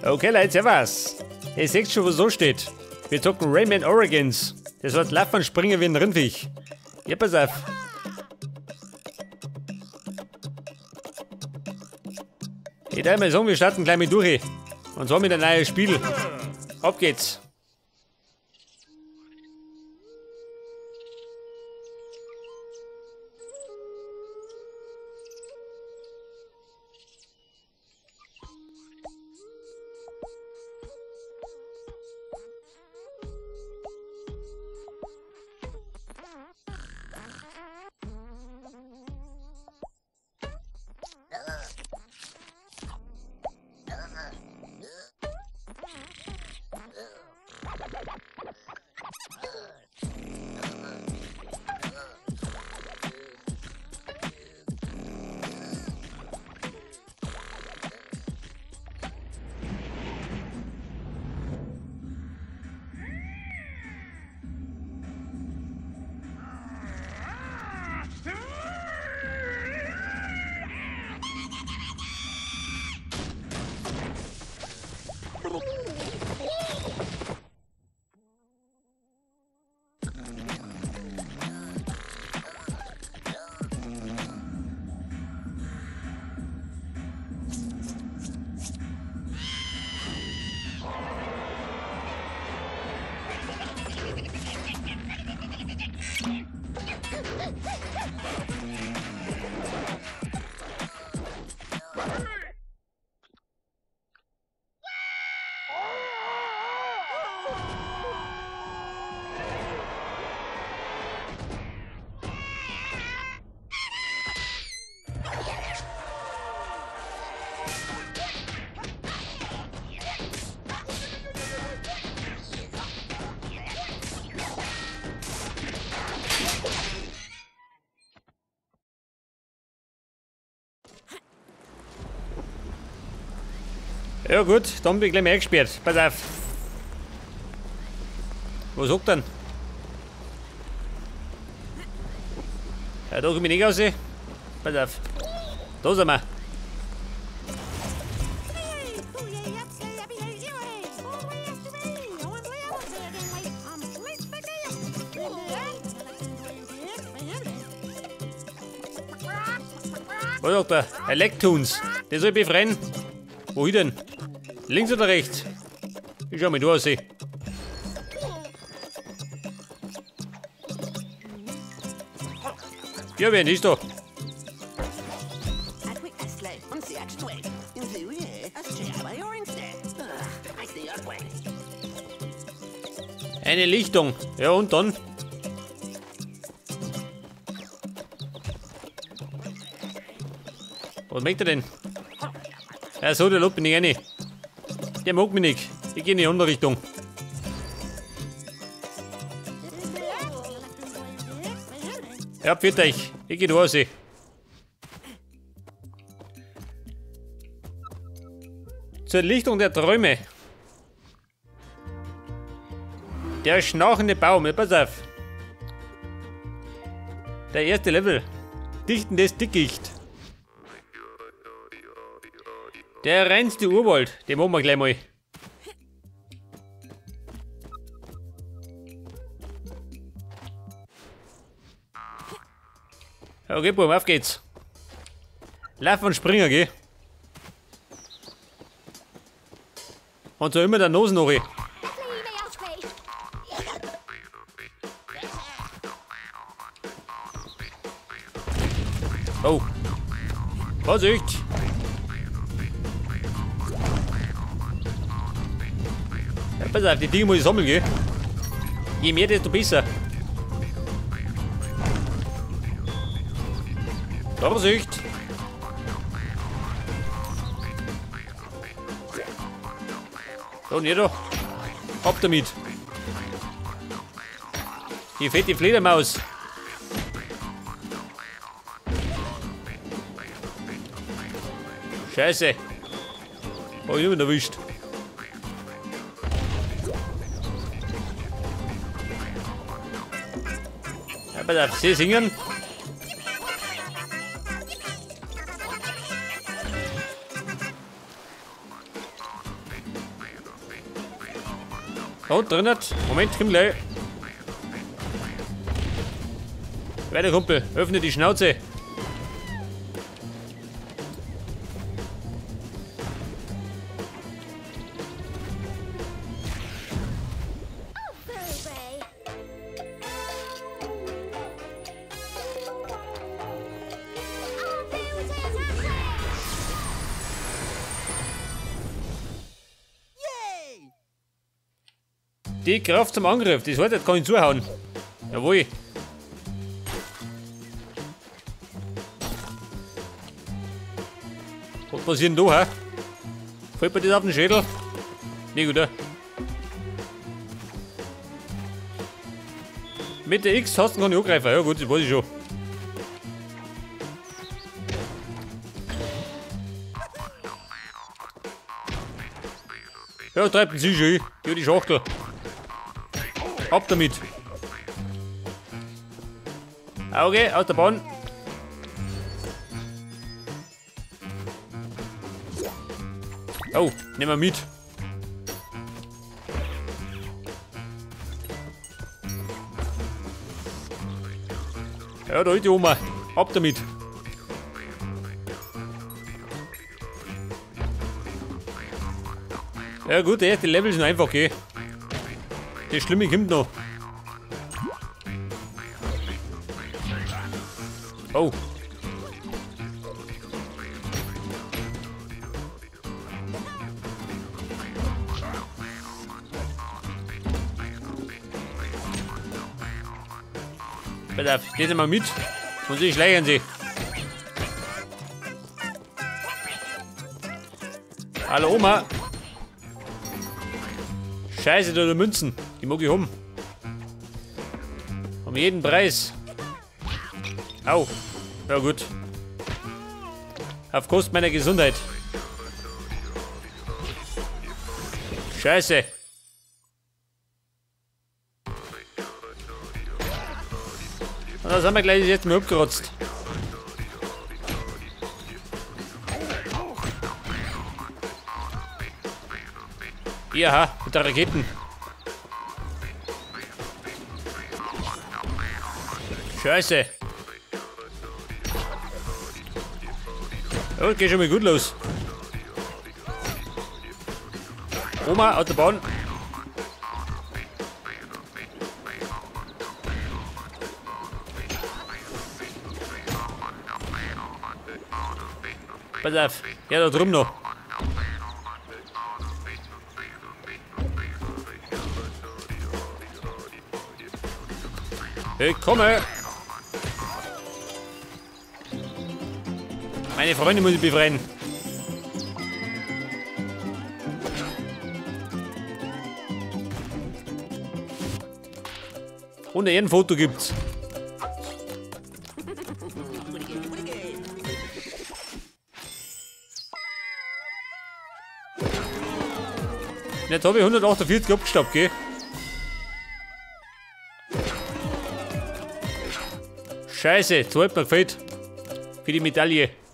Okay, Leute, servus. Ihr seht schon, was so steht. Wir zocken Rayman Origins. Das wird laufen und springen wie ein Rindviech. Ja, pass auf. Ich darf mal sagen, wir starten gleich mit durch. Und zwar mit einem neuen Spiel. Ab geht's. Ja gut, dann bin ich gleich mal eingesperrt. Pass auf. Was sagt denn? Ja, da komme ich nicht raus. Pass auf. Da sind wir. Was sagt er? Er leckt uns. Der soll befreien. Wohin denn? Links oder rechts? Ich schau mal da aus. Ja, wer ist da? Eine Lichtung. Ja, und dann? Was möchte er denn? Ja, so, der lobt mich nicht rein. Der mag mich nicht. Ich gehe in die andere Richtung. Ja, pfiat euch. Ich gehe da raus. Zur Lichtung der Träume. Der schnarchende Baum. Ja, pass auf. Der erste Level. Dichtendes Dickicht. Der reinste Urwald, den machen wir gleich mal. Okay, Bub, auf geht's. Lauf und springen, geh. Und so immer der Nase noch. Oh. Vorsicht! Ja, pass auf, die Dinge muss ich sammeln, gell? Je mehr, desto besser. Vorsicht! So, nicht da. Ab damit. Die fette Fledermaus. Scheiße. Hab ich jemand erwischt. Ja, pass auf, sie singen. Da unten drin hat. Moment, komm gleich. Weiter, Kumpel. Öffne die Schnauze. Die Kraft zum Angriff, das heißt, jetzt kann ich zuhauen. Jawohl. Was passiert denn da, hä? Fällt mir das auf den Schädel? Nee, gut, mit der X-Taste kann ich angreifen, ja gut, das weiß ich schon. Ja, treibt den sich schon ein. Die Schachtel. Ab damit. Auge, aus der Bahn. Oh, nehmen wir mit. Ja, da ist die Oma. Ab damit. Ja gut, der erste Level sind einfach, gell. Das Schlimme kommt noch. Oh. Pass auf, geht mal mit und sie schleichen sie. Hallo Oma. Scheiße, da die Münzen. Die mag ich haben. Um jeden Preis. Au. Ja gut. Auf Kosten meiner Gesundheit. Scheiße. Und da sind wir gleich jetzt mal abgerotzt. Ja, mit der Raketen. Scheiße. Oh, geht schon mal gut los. Oma, aus der Bahn. Pass auf. Ja, da drum noch. Ich komme. Meine Freunde muss ich befreien. Und ein Foto gibt's. Jetzt habe ich 148 abgestoppt, gell? Scheiße, zu hat mir gefällt. Für die Medaille.